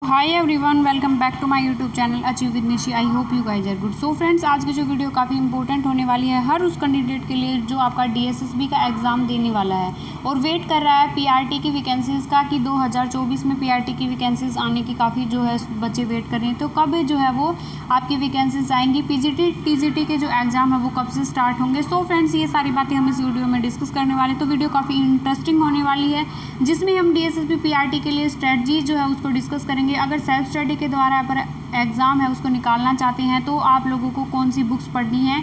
Hi everyone, welcome back to my YouTube channel achieve with Nishi. I hope you guys are good. So friends, आज की जो video काफ़ी important होने वाली है हर उस कैंडिडेट के लिए जो आपका डीएसएसबी का एग्ज़ाम देने वाला है और वेट कर रहा है पीआरटी की वैकेंसीज़ का कि 2024 में पीआरटी की वैकेंसीज़ आने की काफ़ी जो है बच्चे वेट कर रहे हैं। तो कब जो है वो आपकी वैकेंसीज आएंगी, पीजीटी टीजीटी के जो एग्ज़ाम है वो कब से स्टार्ट होंगे। सो फ्रेंड्स, ये सारी बातें हम इस वीडियो में डिस्कस करने वाले हैं। तो वीडियो काफ़ी इंटरेस्टिंग होने वाली है जिसमें हम डीएसएसबी पीआरटी के लिए स्ट्रेटजी जो है उसको डिस्कस करेंगे। अगर सेल्फ स्टडी के द्वारा पर एग्ज़ाम है उसको निकालना चाहते हैं तो आप लोगों को कौन सी बुक्स पढ़नी है,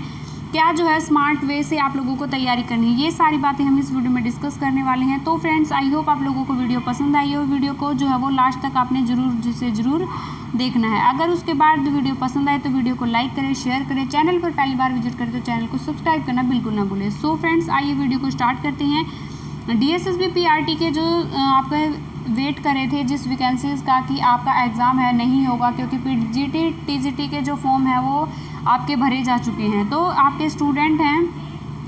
क्या जो है स्मार्ट वे से आप लोगों को तैयारी करनी है, ये सारी बातें हम इस वीडियो में डिस्कस करने वाले हैं। तो फ्रेंड्स, आई होप आप लोगों को वीडियो पसंद आई और वीडियो को जो है वो लास्ट तक आपने ज़रूर देखना है। अगर उसके बाद वीडियो पसंद आए तो वीडियो को लाइक करें, शेयर करें। चैनल पर पहली बार विजिट करें तो चैनल को सब्सक्राइब करना बिल्कुल ना भूलें। सो फ्रेंड्स, आइए वीडियो को स्टार्ट करते हैं। डीएसएसबी पीआरटी के जो आपका वेट करे थे जिस वैकेंसीज़ का कि आपका एग्ज़ाम है नहीं होगा क्योंकि पीजीटी टीजीटी के जो फॉर्म है वो आपके भरे जा चुके हैं, तो आपके स्टूडेंट हैं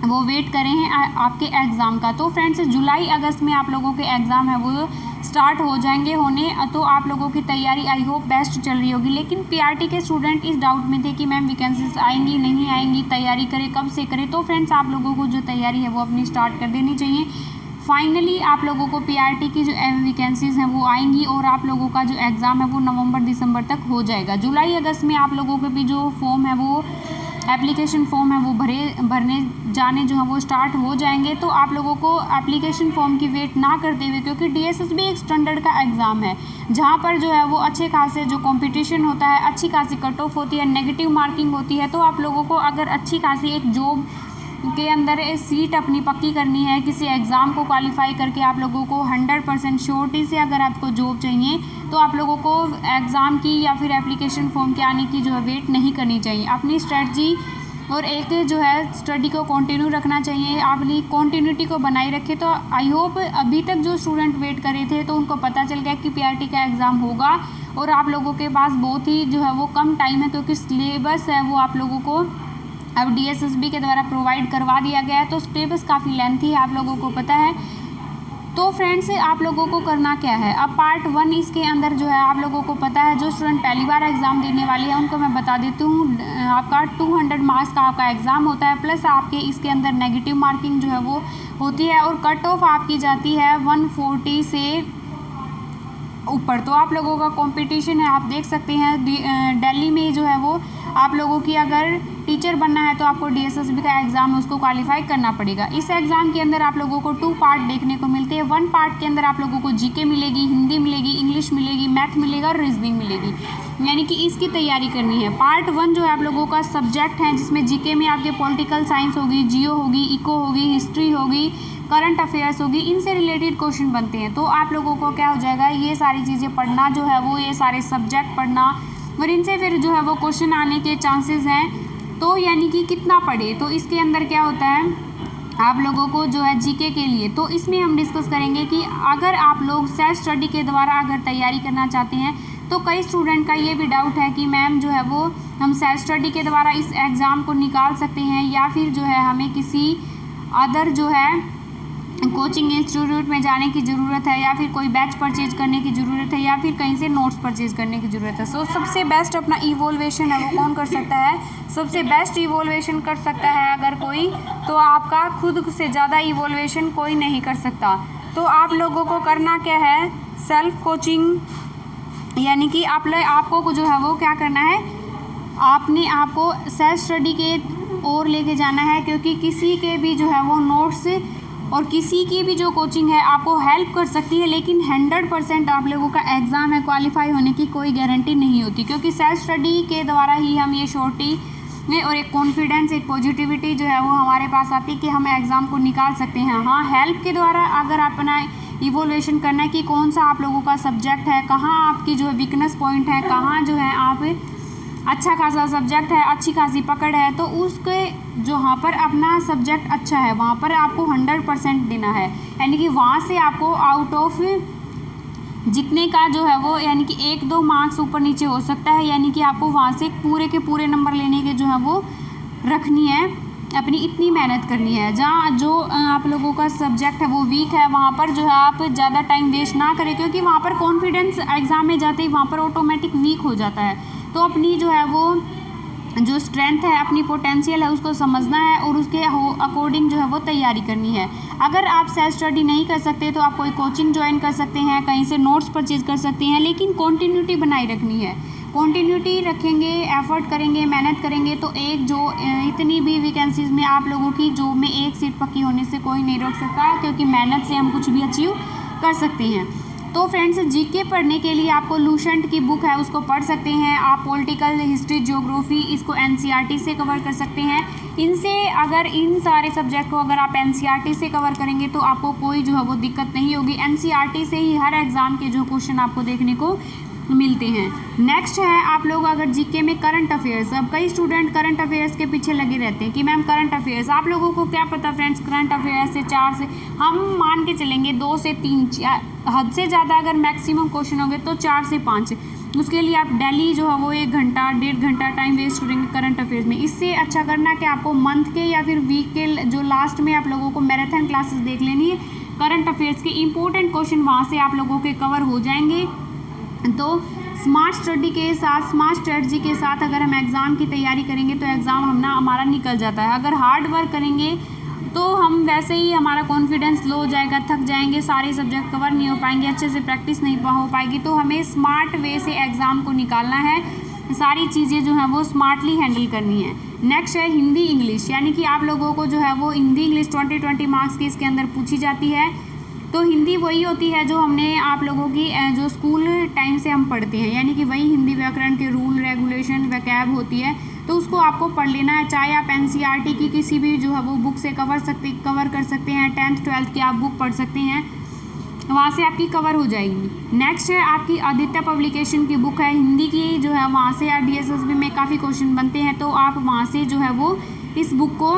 वो वेट करें हैं आपके एग्ज़ाम का। तो फ्रेंड्स, जुलाई अगस्त में आप लोगों के एग्ज़ाम है वो स्टार्ट हो जाएंगे होने। तो आप लोगों की तैयारी आई होप बेस्ट चल रही होगी। लेकिन पीआरटी के स्टूडेंट इस डाउट में थे कि मैम वैकेंसीज आएंगी नहीं आएंगी, तैयारी करें कब से करें। तो फ्रेंड्स, आप लोगों को जो तैयारी है वो अपनी स्टार्ट कर देनी चाहिए। फाइनली आप लोगों को पीआरटी की जो वैकेंसीज़ हैं वो आएंगी और आप लोगों का जो एग्ज़ाम है वो नवंबर दिसंबर तक हो जाएगा। जुलाई अगस्त में आप लोगों के भी जो फॉर्म है वो एप्लीकेशन फॉर्म है वो भरने जाने जो है वो स्टार्ट हो जाएंगे। तो आप लोगों को एप्लीकेशन फॉर्म की वेट ना करते हुए, क्योंकि डीएसएसबी एक स्टैंडर्ड का एग्ज़ाम है जहाँ पर जो है वो अच्छे खासे जो कंपटीशन होता है, अच्छी खासी कट ऑफ होती है, नेगेटिव मार्किंग होती है। तो आप लोगों को अगर अच्छी खासी एक जॉब के अंदर सीट अपनी पक्की करनी है, किसी एग्ज़ाम को क्वालिफाई करके आप लोगों को 100% श्योरिटी से अगर आपको जॉब चाहिए तो आप लोगों को एग्ज़ाम की या फिर एप्लीकेशन फॉर्म के आने की जो है वेट नहीं करनी चाहिए। अपनी स्ट्रेटजी और एक जो है स्टडी को कंटिन्यू रखना चाहिए, अपनी कंटिन्यूटी को बनाए रखें। तो आई होप अभी तक जो स्टूडेंट वेट करे थे तो उनको पता चल गया कि पीआरटी का एग्ज़ाम होगा और आप लोगों के पास बहुत ही जो है वो कम टाइम है क्योंकि सिलेबस है वो आप लोगों को अब डीएसएसबी के द्वारा प्रोवाइड करवा दिया गया है। तो सिलेबस काफ़ी लेंथी है, आप लोगों को पता है। तो फ्रेंड्स, आप लोगों को करना क्या है, अब पार्ट 1 इसके अंदर जो है आप लोगों को पता है जो स्टूडेंट पहली बार एग्ज़ाम देने वाले हैं उनको मैं बता देती हूँ। आपका 200 मार्क्स का आपका एग्ज़ाम होता है, प्लस आपके इसके अंदर नेगेटिव मार्किंग जो है वो होती है और कट ऑफ आपकी जाती है 140 से ऊपर। तो आप लोगों का कंपटीशन है, आप देख सकते हैं दिल्ली में जो है वो आप लोगों की अगर टीचर बनना है तो आपको डीएसएसबी का एग्ज़ाम है उसको क्वालिफाई करना पड़ेगा। इस एग्ज़ाम के अंदर आप लोगों को 2 पार्ट देखने को मिलते हैं। 1 पार्ट के अंदर आप लोगों को जीके मिलेगी, हिंदी मिलेगी, इंग्लिश मिलेगी, मैथ मिलेगा और रीजनिंग मिलेगी, यानी कि इसकी तैयारी करनी है। पार्ट 1 जो है आप लोगों का सब्जेक्ट है जिसमें जीके में आपके पॉलिटिकल साइंस होगी, जियो होगी, इको होगी, हिस्ट्री होगी, करंट अफेयर्स होगी, इनसे रिलेटेड क्वेश्चन बनते हैं। तो आप लोगों को क्या हो जाएगा, ये सारी चीज़ें पढ़ना जो है वो, ये सारे सब्जेक्ट पढ़ना और इनसे फिर जो है वो क्वेश्चन आने के चांसेस हैं। तो यानी कि कितना पढ़े, तो इसके अंदर क्या होता है आप लोगों को जो है जीके के लिए, तो इसमें हम डिस्कस करेंगे कि अगर आप लोग सेल्फ स्टडी के द्वारा अगर तैयारी करना चाहते हैं तो कई स्टूडेंट का ये भी डाउट है कि मैम जो है वो हम सेल्फ स्टडी के द्वारा इस एग्ज़ाम को निकाल सकते हैं या फिर जो है हमें किसी अदर जो है कोचिंग इंस्टीट्यूट में जाने की ज़रूरत है या फिर कोई बैच परचेज करने की ज़रूरत है या फिर कहीं से नोट्स परचेज करने की ज़रूरत है। सो सबसे बेस्ट अपना इवोल्यूशन है वो कौन कर सकता है, सबसे बेस्ट इवोल्यूशन कर सकता है अगर कोई, तो आपका खुद से ज़्यादा इवोल्यूशन कोई नहीं कर सकता। तो आप लोगों को करना क्या है, सेल्फ कोचिंग, यानी कि आपको जो है वो क्या करना है, आपने आपको सेल्फ स्टडी के ओर लेके जाना है क्योंकि किसी के भी जो है वो नोट्स और किसी की भी जो कोचिंग है आपको हेल्प कर सकती है, लेकिन 100% आप लोगों का एग्ज़ाम है क्वालिफाई होने की कोई गारंटी नहीं होती क्योंकि सेल्फ स्टडी के द्वारा ही हम ये श्योरिटी में और एक कॉन्फिडेंस, एक पॉजिटिविटी जो है वो हमारे पास आती है कि हम एग्ज़ाम को निकाल सकते हैं। हाँ, हेल्प के द्वारा अगर अपना इवोल्यूशन करना है कि कौन सा आप लोगों का सब्जेक्ट है, कहाँ आपकी जो है वीकनेस पॉइंट है, कहाँ जो है आप अच्छा खासा सब्जेक्ट है, अच्छी खासी पकड़ है, तो उसके जहाँ पर अपना सब्जेक्ट अच्छा है वहाँ पर आपको 100% देना है, यानी कि वहाँ से आपको आउट ऑफ जितने का जो है वो यानी कि 1-2 मार्क्स ऊपर नीचे हो सकता है, यानी कि आपको वहाँ से पूरे के पूरे नंबर लेने के जो है वो रखनी है। अपनी इतनी मेहनत करनी है। जहाँ जो आप लोगों का सब्जेक्ट है वो वीक है, वहाँ पर जो है आप ज़्यादा टाइम वेस्ट ना करें, क्योंकि वहाँ पर कॉन्फिडेंस एग्ज़ाम में जाते ही वहाँ पर ऑटोमेटिक वीक हो जाता है। तो अपनी जो है वो जो स्ट्रेंथ है, अपनी पोटेंशियल है, उसको समझना है और उसके अकॉर्डिंग जो है वो तैयारी करनी है। अगर आप सेल्फ स्टडी नहीं कर सकते तो आप कोई कोचिंग ज्वाइन कर सकते हैं, कहीं से नोट्स परचेज कर सकते हैं, लेकिन कॉन्टीन्यूटी बनाए रखनी है। कॉन्टीन्यूटी रखेंगे, एफर्ट करेंगे, मेहनत करेंगे तो एक जो इतनी भी वैकेंसीज़ में आप लोगों की जॉब में एक सीट पक्की होने से कोई नहीं रोक सकता, क्योंकि मेहनत से हम कुछ भी अचीव कर सकते हैं। तो फ्रेंड्स, जीके पढ़ने के लिए आपको लूसेंट की बुक है उसको पढ़ सकते हैं आप। पॉलिटिकल, हिस्ट्री, ज्योग्राफी इसको एनसीईआरटी से कवर कर सकते हैं। इनसे अगर इन सारे सब्जेक्ट को अगर आप एनसीईआरटी से कवर करेंगे तो आपको कोई जो है वो दिक्कत नहीं होगी। एनसीईआरटी से ही हर एग्ज़ाम के जो क्वेश्चन आपको देखने को मिलते हैं। नेक्स्ट है आप लोग अगर जीके में करंट अफेयर्स। अब कई स्टूडेंट करंट अफेयर्स के पीछे लगे रहते हैं कि मैम करंट अफेयर्स, आप लोगों को क्या पता फ्रेंड्स, करंट अफेयर्स से 4 से हम मान के चलेंगे 2 से 3, हद से ज़्यादा अगर मैक्सिमम क्वेश्चन होंगे तो 4 से 5। उसके लिए आप डेली जो है वो 1 घंटा 1.5 घंटा टाइम वेस्ट करेंगे करंट अफेयर्स में। इससे अच्छा करना कि आपको मंथ के या फिर वीक के जो लास्ट में आप लोगों को मैराथन क्लासेस देख लेनी है। करंट अफेयर्स के इंपॉर्टेंट क्वेश्चन वहाँ से आप लोगों के कवर हो जाएंगे। तो स्मार्ट स्टडी के साथ, स्मार्ट स्ट्रेटजी के साथ अगर हम एग्ज़ाम की तैयारी करेंगे तो एग्ज़ाम हमारा निकल जाता है। अगर हार्ड वर्क करेंगे तो हम वैसे ही हमारा कॉन्फिडेंस लो हो जाएगा, थक जाएंगे, सारे सब्जेक्ट कवर नहीं हो पाएंगे, अच्छे से प्रैक्टिस नहीं हो पाएगी। तो हमें स्मार्ट वे से एग्ज़ाम को निकालना है, सारी चीज़ें जो हैं वो स्मार्टली हैंडल करनी है। नेक्स्ट है हिंदी इंग्लिश, यानी कि आप लोगों को जो है वो हिंदी इंग्लिश 20 मार्क्स की इसके अंदर पूछी जाती है। तो हिंदी वही होती है जो हमने आप लोगों की जो स्कूल टाइम से हम पढ़ते हैं, यानी कि वही हिंदी व्याकरण के रूल रेगुलेशन वैकैब होती है, तो उसको आपको पढ़ लेना है। चाहे आप एनसीईआरटी की किसी भी जो है वो बुक से कवर कर सकते हैं, 10th 12th की आप बुक पढ़ सकते हैं, वहाँ से आपकी कवर हो जाएगी। नेक्स्ट है आपकी आदित्य पब्लिकेशन की बुक है हिंदी की, जो है वहाँ से डीएसएसबी में काफ़ी क्वेश्चन बनते हैं, तो आप वहाँ से जो है वो इस बुक को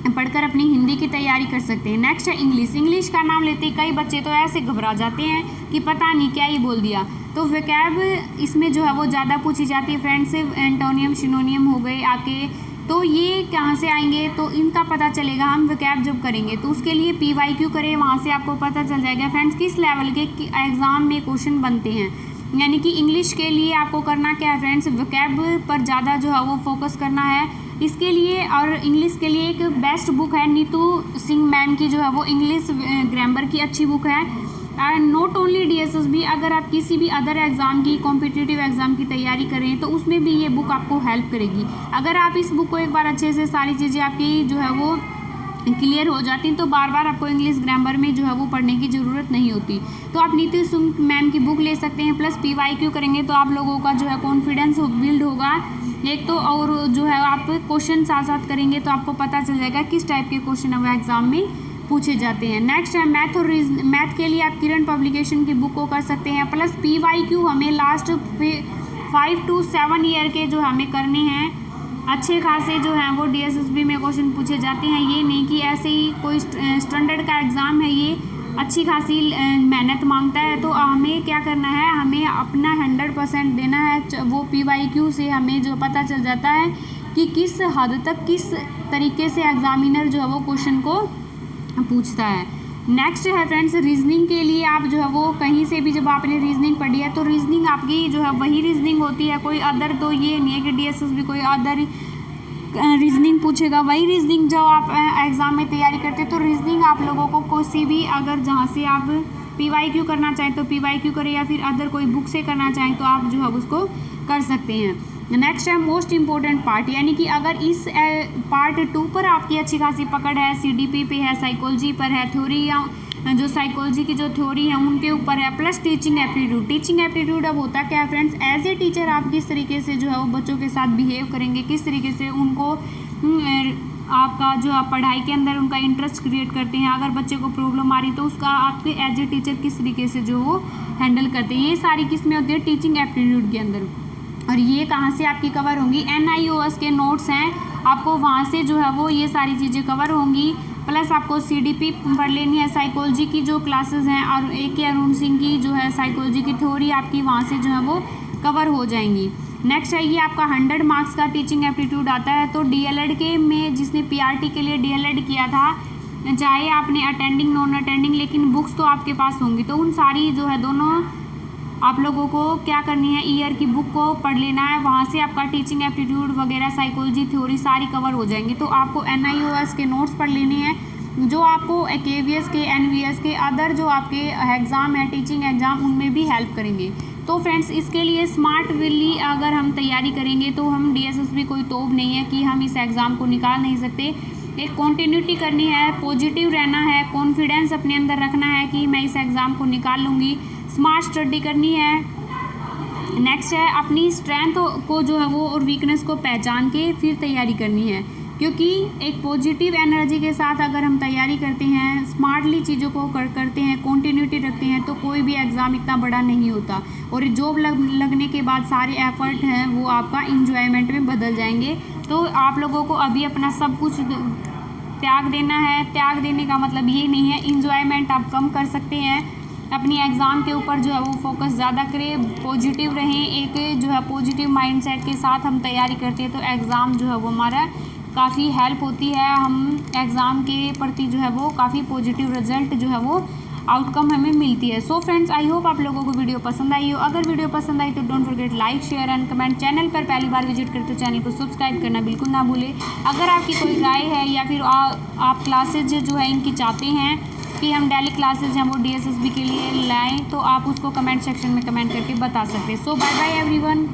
पढ़कर अपनी हिंदी की तैयारी कर सकते हैं। नेक्स्ट है इंग्लिश। इंग्लिश का नाम लेते ही कई बच्चे तो ऐसे घबरा जाते हैं कि पता नहीं क्या ही बोल दिया। तो वोकैब इसमें जो है वो ज़्यादा पूछी जाती है फ्रेंड्स। एंटोनियम सिनोनियम हो गए आपके, तो ये कहाँ से आएंगे, तो इनका पता चलेगा हम वोकैब जब करेंगे। तो उसके लिए PYQ करें, वहाँ से आपको पता चल जाएगा फ्रेंड्स किस लेवल के एग्ज़ाम में क्वेश्चन बनते हैं। यानी कि इंग्लिश के लिए आपको करना क्या है फ्रेंड्स, वोकैब पर ज़्यादा जो है वो फोकस करना है इसके लिए। और इंग्लिश के लिए एक बेस्ट बुक है नीतू सिंह मैम की, जो है वो इंग्लिश ग्रामर की अच्छी बुक है। एंड नॉट ओनली DSSB, अगर आप किसी भी अदर एग्ज़ाम की, कॉम्पिटिटिव एग्ज़ाम की तैयारी करें तो उसमें भी ये बुक आपको हेल्प करेगी। अगर आप इस बुक को एक बार अच्छे से सारी चीज़ें आपकी जो है वो क्लियर हो जाती हैं तो बार बार आपको इंग्लिश ग्रामर में जो है वो पढ़ने की ज़रूरत नहीं होती। तो आप नीतू सिंह मैम की बुक ले सकते हैं, प्लस PYQ करेंगे तो आप लोगों का जो है कॉन्फिडेंस बिल्ड होगा एक तो, और जो है आप क्वेश्चन साथ साथ करेंगे तो आपको पता चल जाएगा किस टाइप के क्वेश्चन अब एग्ज़ाम में पूछे जाते हैं। नेक्स्ट है मैथ और मैथ के लिए आप किरण पब्लिकेशन की बुक को कर सकते हैं। प्लस PYQ हमें लास्ट 5 to 7 ईयर के जो हमें करने हैं, अच्छे खासे जो हैं वो DSSB में क्वेश्चन पूछे जाते हैं। ये नहीं कि ऐसे ही कोई स्टैंडर्ड का एग्ज़ाम है, ये अच्छी खासी मेहनत मांगता है। तो हमें क्या करना है, हमें अपना 100% देना है। वो PYQ से हमें जो पता चल जाता है कि किस हद तक किस तरीके से एग्ज़ामिनर जो है वो क्वेश्चन को पूछता है। नेक्स्ट है फ्रेंड्स रीजनिंग के लिए आप जो है वो कहीं से भी जब आपने रीजनिंग पढ़ी है तो रीजनिंग आपकी जो है वही रीजनिंग होती है, कोई अदर तो ये नहीं है कि DSSB कोई अदर रीजनिंग पूछेगा। वही रीजनिंग जो आप एग्ज़ाम में तैयारी करते हैं तो रीजनिंग आप लोगों को किसी भी अगर जहाँ से आप PYQ करना चाहें तो PYQ करें, या फिर अदर कोई बुक से करना चाहें तो आप जो है उसको कर सकते हैं। नेक्स्ट है मोस्ट इम्पोर्टेंट पार्ट, यानी कि अगर इस पार्ट 2 पर आपकी अच्छी खासी पकड़ है, CDP पे है, साइकोलॉजी पर है, थ्योरी या जो साइकोलॉजी की जो थ्योरी है उनके ऊपर है, plus teaching aptitude. Teaching aptitude अब होता क्या है फ्रेंड्स, एज ए टीचर आप किस तरीके से जो है वो बच्चों के साथ बिहेव करेंगे, किस तरीके से उनको आपका जो आप पढ़ाई के अंदर उनका इंटरेस्ट क्रिएट करते हैं। अगर बच्चे को प्रॉब्लम आ रही तो उसका आपके एज ए टीचर किस तरीके से जो वो हैंडल करते हैं, ये सारी किस्में होती है टीचिंग एप्टीट्यूड के अंदर। और ये कहाँ से आपकी कवर होंगी, NIOS के नोट्स हैं, आपको वहाँ से जो है वो ये सारी चीज़ें कवर होंगी। प्लस आपको CDP पढ़ लेनी है, साइकोलॉजी की जो क्लासेस हैं, और AK अरुण सिंह की जो है साइकोलॉजी की थ्योरी आपकी वहाँ से जो है वो कवर हो जाएंगी। नेक्स्ट है ये आपका 100 मार्क्स का टीचिंग एप्टीट्यूड आता है। तो डीएलएड के में जिसने पीआरटी के लिए डीएलएड किया था, चाहे आपने अटेंडिंग नॉन अटेंडिंग, लेकिन बुक्स तो आपके पास होंगी, तो उन सारी जो है दोनों आप लोगों को क्या करनी है, ईयर की बुक को पढ़ लेना है। वहाँ से आपका टीचिंग एप्टीट्यूड वगैरह, साइकोलॉजी, थ्योरी सारी कवर हो जाएंगी। तो आपको NIOS के नोट्स पढ़ लेने हैं, जो आपको KVS के, NVS के, अदर जो आपके एग्ज़ाम है, टीचिंग एग्ज़ाम, उनमें भी हेल्प करेंगे। तो फ्रेंड्स, इसके लिए स्मार्टली अगर हम तैयारी करेंगे तो हम DSSB कोई तोप नहीं है कि हम इस एग्ज़ाम को निकाल नहीं सकते। एक कॉन्टिन्यूटी करनी है, पॉजिटिव रहना है, कॉन्फिडेंस अपने अंदर रखना है कि मैं इस एग्ज़ाम को निकाल लूँगी, स्मार्ट स्टडी करनी है। नेक्स्ट है अपनी स्ट्रेंथ को जो है वो और वीकनेस को पहचान के फिर तैयारी करनी है, क्योंकि एक पॉजिटिव एनर्जी के साथ अगर हम तैयारी करते हैं, स्मार्टली चीज़ों को करते हैं, कॉन्टिन्यूटी रखते हैं, तो कोई भी एग्ज़ाम इतना बड़ा नहीं होता और जॉब लगने के बाद सारे एफर्ट हैं वो आपका इंजॉयमेंट में बदल जाएंगे। तो आप लोगों को अभी अपना सब कुछ त्याग देना है। त्याग देने का मतलब ये नहीं है, इंजॉयमेंट आप कम कर सकते हैं, अपनी एग्ज़ाम के ऊपर जो है वो फोकस ज़्यादा करें, पॉजिटिव रहें। एक जो है पॉजिटिव माइंडसेट के साथ हम तैयारी करते हैं तो एग्ज़ाम जो है वो हमारा काफ़ी हेल्प होती है, हम एग्ज़ाम के प्रति जो है वो काफ़ी पॉजिटिव रिजल्ट जो है वो आउटकम हमें मिलती है। सो फ्रेंड्स, आई होप आप लोगों को वीडियो पसंद आई हो। अगर वीडियो पसंद आई तो don't forget like, share and comment. Channel पर पहली बार विजिट करते तो चैनल को सब्सक्राइब करना बिल्कुल ना भूलें। अगर आपकी कोई राय है या फिर आप क्लासेज जो है इनकी चाहते हैं कि हम डेली क्लासेज हैं वो DSSB के लिए लाएँ, तो आप उसको कमेंट सेक्शन में कमेंट करके बता सकते हैं। सो बाय बाय एवरीवन।